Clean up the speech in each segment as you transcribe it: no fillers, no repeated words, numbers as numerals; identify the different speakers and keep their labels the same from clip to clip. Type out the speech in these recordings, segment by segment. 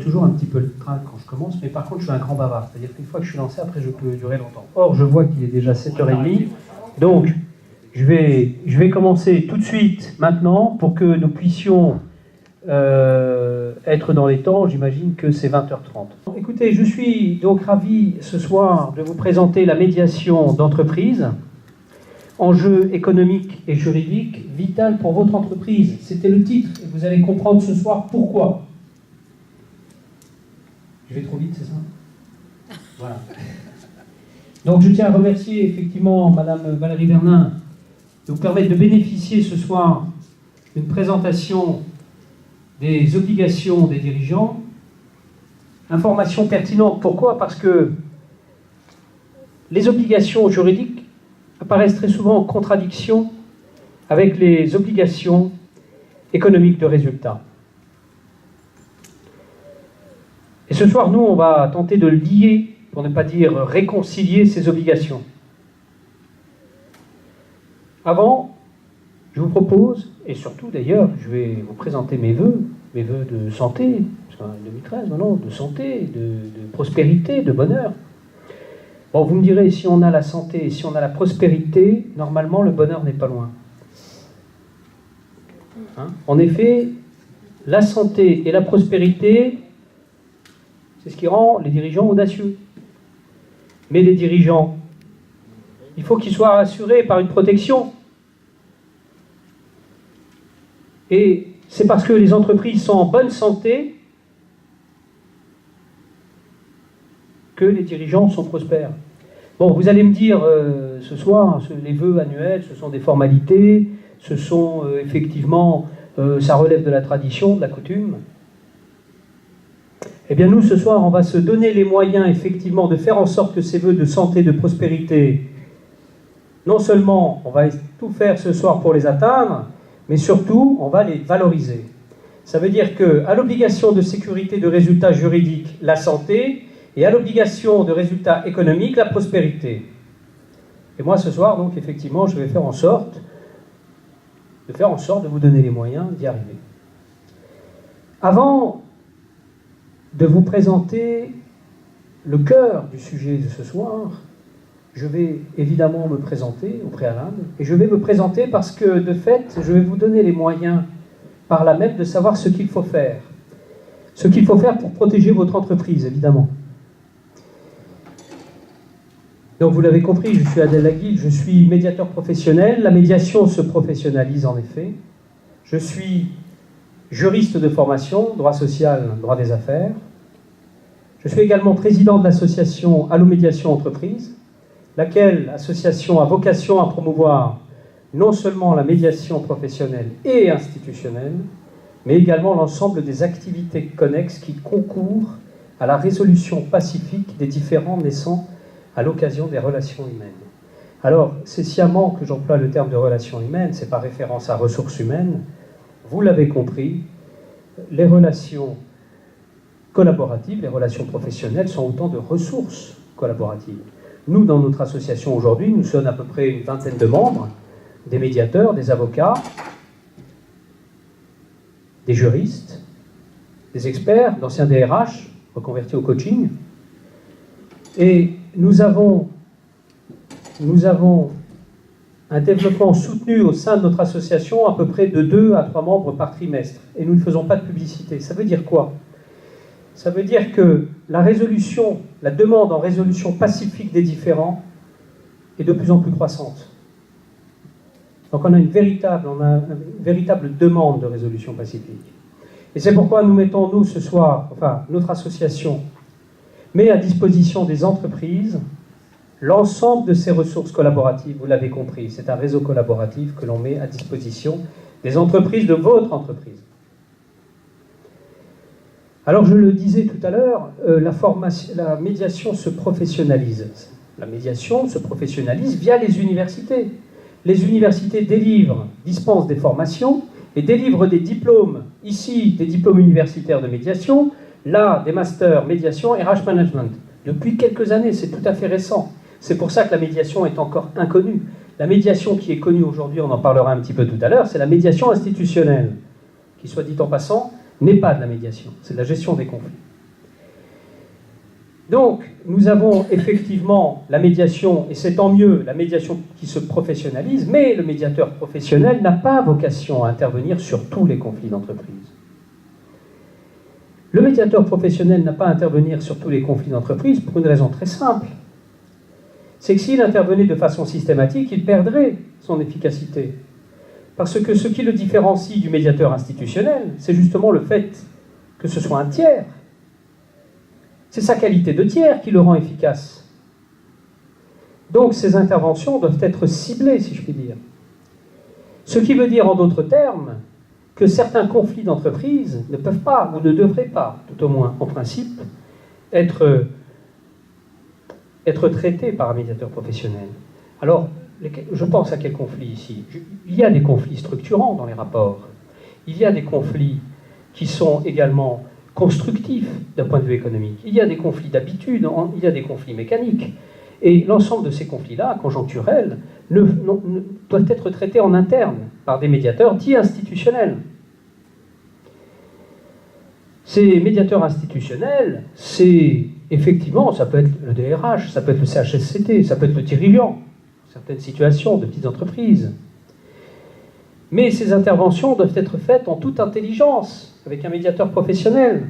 Speaker 1: toujours un petit peu le trac quand je commence, mais par contre, je suis un grand bavard. C'est-à-dire qu'une fois que je suis lancé, après, je peux durer longtemps. Or, je vois qu'il est déjà 7h30, donc je vais commencer tout de suite, maintenant, pour que nous puissions être dans les temps. J'imagine que c'est 20h30. Écoutez, je suis donc ravi ce soir de vous présenter la médiation d'entreprise, enjeux économiques et juridiques vital pour votre entreprise. C'était le titre, et vous allez comprendre ce soir pourquoi. Je vais trop vite, c'est ça? Voilà. Donc je tiens à remercier effectivement Madame Valérie Vernin de vous permettre de bénéficier ce soir d'une présentation des obligations des dirigeants. Information pertinente, pourquoi? Parce que les obligations juridiques apparaissent très souvent en contradiction avec les obligations économiques de résultat. Et ce soir, nous, on va tenter de lier, pour ne pas dire réconcilier, ces obligations. Avant, je vous propose, et surtout d'ailleurs, je vais vous présenter mes vœux de santé, parce qu'en 2013, non, de santé, de prospérité, de bonheur. Bon, vous me direz, si on a la santé, si on a la prospérité, normalement, le bonheur n'est pas loin. Hein? En effet, la santé et la prospérité, c'est ce qui rend les dirigeants audacieux. Mais les dirigeants, il faut qu'ils soient assurés par une protection. Et c'est parce que les entreprises sont en bonne santé que les dirigeants sont prospères. Bon, vous allez me dire ce soir, les vœux annuels, ce sont des formalités, ce sont effectivement, ça relève de la tradition, de la coutume. Eh bien nous, ce soir, on va se donner les moyens effectivement de faire en sorte que ces vœux de santé, de prospérité, non seulement on va tout faire ce soir pour les atteindre, mais surtout, on va les valoriser. Ça veut dire qu'à l'obligation de sécurité de résultats juridiques, la santé, et à l'obligation de résultats économiques, la prospérité. Et moi, ce soir, donc, effectivement, je vais faire en sorte de vous donner les moyens d'y arriver. Avant de vous présenter le cœur du sujet de ce soir, je vais évidemment me présenter au préalable, et je vais me présenter parce que, de fait, je vais vous donner les moyens par là même de savoir ce qu'il faut faire. Ce qu'il faut faire pour protéger votre entreprise, évidemment. Donc vous l'avez compris, je suis Adel Laguil, je suis médiateur professionnel. La médiation se professionnalise en effet. Je suis juriste de formation, droit social, droit des affaires. Je suis également président de l'association Allo Médiation Entreprise, laquelle association a vocation à promouvoir non seulement la médiation professionnelle et institutionnelle, mais également l'ensemble des activités connexes qui concourent à la résolution pacifique des différends naissant à l'occasion des relations humaines. Alors, c'est sciemment que j'emploie le terme de relations humaines, c'est par référence à ressources humaines. Vous l'avez compris, les relations collaboratives, les relations professionnelles sont autant de ressources collaboratives. Nous, dans notre association aujourd'hui, nous sommes à peu près une vingtaine de membres, des médiateurs, des avocats, des juristes, des experts, d'anciens DRH, reconvertis au coaching. Et nous avons un développement soutenu au sein de notre association à peu près de 2 à 3 membres par trimestre. Et nous ne faisons pas de publicité. Ça veut dire quoi? Ça veut dire que la demande en résolution pacifique des différends est de plus en plus croissante. Donc on a une véritable demande de résolution pacifique. Et c'est pourquoi nous mettons, nous, ce soir, notre association met à disposition des entreprises l'ensemble de ces ressources collaboratives, vous l'avez compris, c'est un réseau collaboratif que l'on met à disposition des entreprises de votre entreprise. Alors je le disais tout à l'heure, la médiation se professionnalise. La médiation se professionnalise via les universités. Les universités dispensent des formations et délivrent des diplômes, ici des diplômes universitaires de médiation, là des masters médiation et RH management. Depuis quelques années, c'est tout à fait récent. C'est pour ça que la médiation est encore inconnue. La médiation qui est connue aujourd'hui, on en parlera un petit peu tout à l'heure, c'est la médiation institutionnelle, qui, soit dit en passant, n'est pas de la médiation, c'est de la gestion des conflits. Donc, nous avons effectivement la médiation, et c'est tant mieux, la médiation qui se professionnalise, mais le médiateur professionnel n'a pas vocation à intervenir sur tous les conflits d'entreprise. Le médiateur professionnel n'a pas à intervenir sur tous les conflits d'entreprise pour une raison très simple. C'est que s'il intervenait de façon systématique, il perdrait son efficacité. Parce que ce qui le différencie du médiateur institutionnel, c'est justement le fait que ce soit un tiers. C'est sa qualité de tiers qui le rend efficace. Donc ces interventions doivent être ciblées, si je puis dire. Ce qui veut dire, en d'autres termes, que certains conflits d'entreprise ne peuvent pas, ou ne devraient pas, tout au moins en principe, être traités par un médiateur professionnel. Alors, je pense à quels conflits ici? Il y a des conflits structurants dans les rapports. Il y a des conflits qui sont également constructifs d'un point de vue économique. Il y a des conflits d'habitude, il y a des conflits mécaniques. Et l'ensemble de ces conflits-là, conjoncturels, doivent être traités en interne par des médiateurs dits institutionnels. Ces médiateurs institutionnels, c'est effectivement, ça peut être le DRH, ça peut être le CHSCT, ça peut être le dirigeant, certaines situations de petites entreprises. Mais ces interventions doivent être faites en toute intelligence, avec un médiateur professionnel.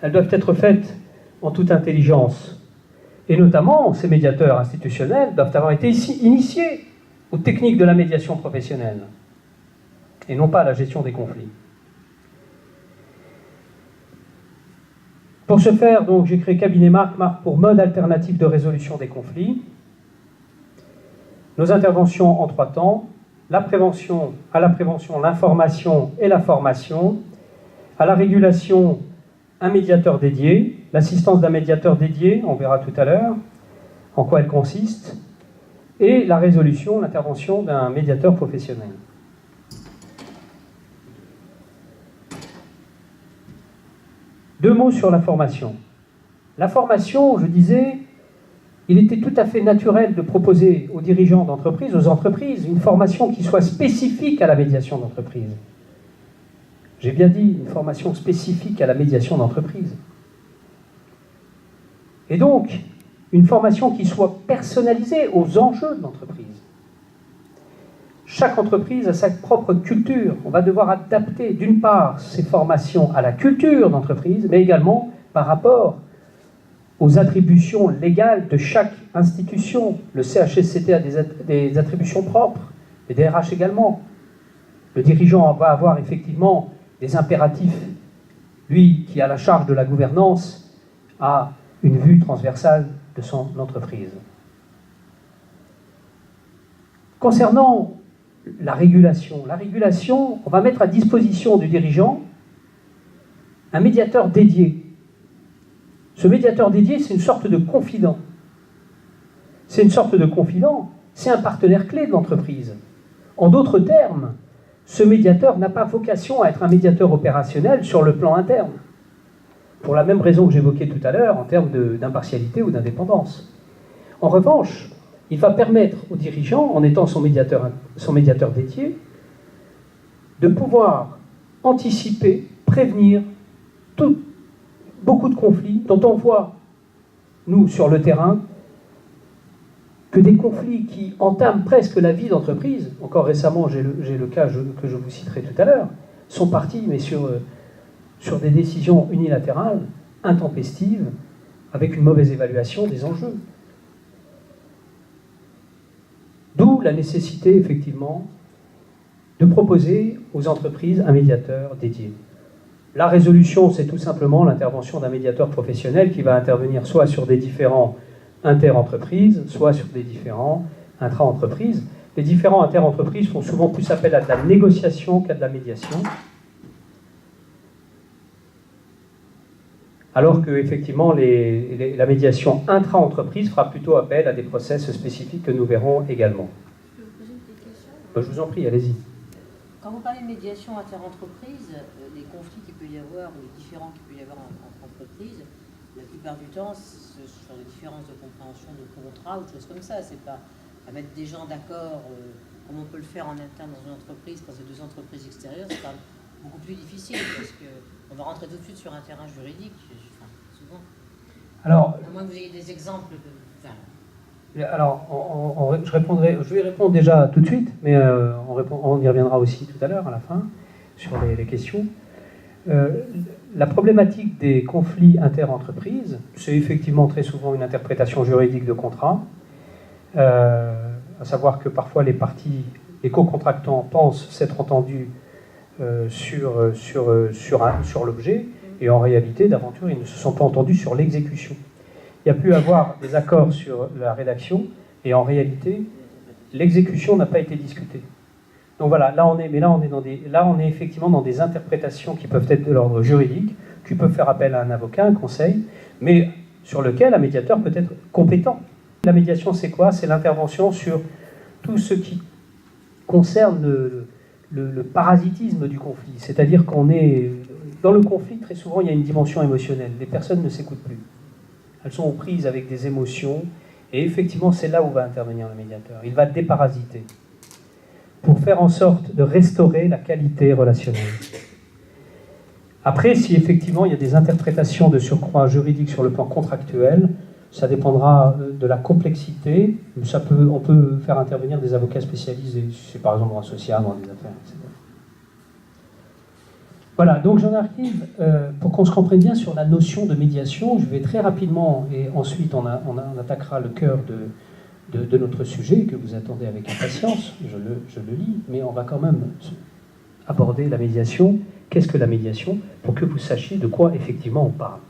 Speaker 1: Elles doivent être faites en toute intelligence. Et notamment, ces médiateurs institutionnels doivent avoir été initiés aux techniques de la médiation professionnelle, et non pas à la gestion des conflits. Pour ce faire, donc, j'ai créé Cabinet Marc pour mode alternatif de résolution des conflits. Nos interventions en 3 temps: à la prévention, l'information et la formation; à la régulation, un médiateur dédié, l'assistance d'un médiateur dédié, on verra tout à l'heure en quoi elle consiste; et la résolution, l'intervention d'un médiateur professionnel. Deux mots sur la formation. La formation, je disais, il était tout à fait naturel de proposer aux dirigeants d'entreprise, aux entreprises, une formation qui soit spécifique à la médiation d'entreprise. J'ai bien dit, une formation spécifique à la médiation d'entreprise. Et donc, une formation qui soit personnalisée aux enjeux de l'entreprise. Chaque entreprise a sa propre culture. On va devoir adapter, d'une part, ces formations à la culture d'entreprise, mais également par rapport aux attributions légales de chaque institution. Le CHSCT a des attributions propres, les DRH également. Le dirigeant va avoir effectivement des impératifs. Lui, qui a la charge de la gouvernance, a une vue transversale de son entreprise. Concernant la régulation, on va mettre à disposition du dirigeant un médiateur dédié. Ce médiateur dédié, c'est une sorte de confident. C'est un partenaire clé de l'entreprise. En d'autres termes, ce médiateur n'a pas vocation à être un médiateur opérationnel sur le plan interne, pour la même raison que j'évoquais tout à l'heure en termes d'impartialité ou d'indépendance. En revanche, il va permettre au dirigeant, en étant son médiateur dédié, de pouvoir anticiper, prévenir beaucoup de conflits dont on voit, nous, sur le terrain, que des conflits qui entament presque la vie d'entreprise, encore récemment, j'ai le cas que je vous citerai tout à l'heure, sont partis, mais sur des décisions unilatérales, intempestives, avec une mauvaise évaluation des enjeux. D'où la nécessité, effectivement, de proposer aux entreprises un médiateur dédié. La résolution, c'est tout simplement l'intervention d'un médiateur professionnel qui va intervenir soit sur des différends inter-entreprises, soit sur des différends intra-entreprises. Les différends inter-entreprises font souvent plus appel à de la négociation qu'à de la médiation. Alors que, effectivement, la médiation intra-entreprise fera plutôt appel à des process spécifiques que nous verrons également.
Speaker 2: Je peux vous poser une petite question ?
Speaker 1: Je vous en prie, allez-y.
Speaker 2: Quand vous parlez de médiation inter-entreprise, les conflits qu'il peut y avoir ou les différends qu'il peut y avoir entre entreprises, la plupart du temps, ce sont des différences de compréhension de contrats ou de choses comme ça. C'est pas à mettre des gens d'accord comme on peut le faire en interne dans une entreprise, quand c'est 2 entreprises extérieures, c'est quand même beaucoup plus difficile parce qu'on va rentrer tout de suite sur un terrain juridique, enfin, souvent.
Speaker 1: Alors,
Speaker 2: à moins que vous ayez des exemples de...
Speaker 1: alors je vais répondre déjà tout de suite, mais on y reviendra aussi tout à l'heure, à la fin, sur les questions. La problématique des conflits inter-entreprises, c'est effectivement très souvent une interprétation juridique de contrat, à savoir que parfois les parties, les co-contractants pensent s'être entendus sur l'objet, et en réalité, d'aventure, ils ne se sont pas entendus sur l'exécution. Il y a pu avoir des accords sur la rédaction, et en réalité, l'exécution n'a pas été discutée. Donc voilà, là on est effectivement dans des interprétations qui peuvent être de l'ordre juridique. Tu peux faire appel à un avocat, un conseil, mais sur lequel un médiateur peut être compétent. La médiation, c'est quoi? C'est l'intervention sur tout ce qui concerne le parasitisme du conflit. C'est-à-dire qu'on est dans le conflit, très souvent il y a une dimension émotionnelle. Les personnes ne s'écoutent plus. Elles sont aux prises avec des émotions, et effectivement c'est là où va intervenir le médiateur. Il va déparasiter, pour faire en sorte de restaurer la qualité relationnelle. Après, si effectivement il y a des interprétations de surcroît juridiques sur le plan contractuel, ça dépendra de la complexité. On peut faire intervenir des avocats spécialisés, si c'est par exemple droit social, droit des affaires, etc. Voilà, donc j'en arrive, pour qu'on se comprenne bien sur la notion de médiation, je vais très rapidement, et ensuite on attaquera le cœur de notre sujet, que vous attendez avec impatience, je le lis, mais on va quand même aborder la médiation. Qu'est-ce que la médiation? Pour que vous sachiez de quoi effectivement on parle.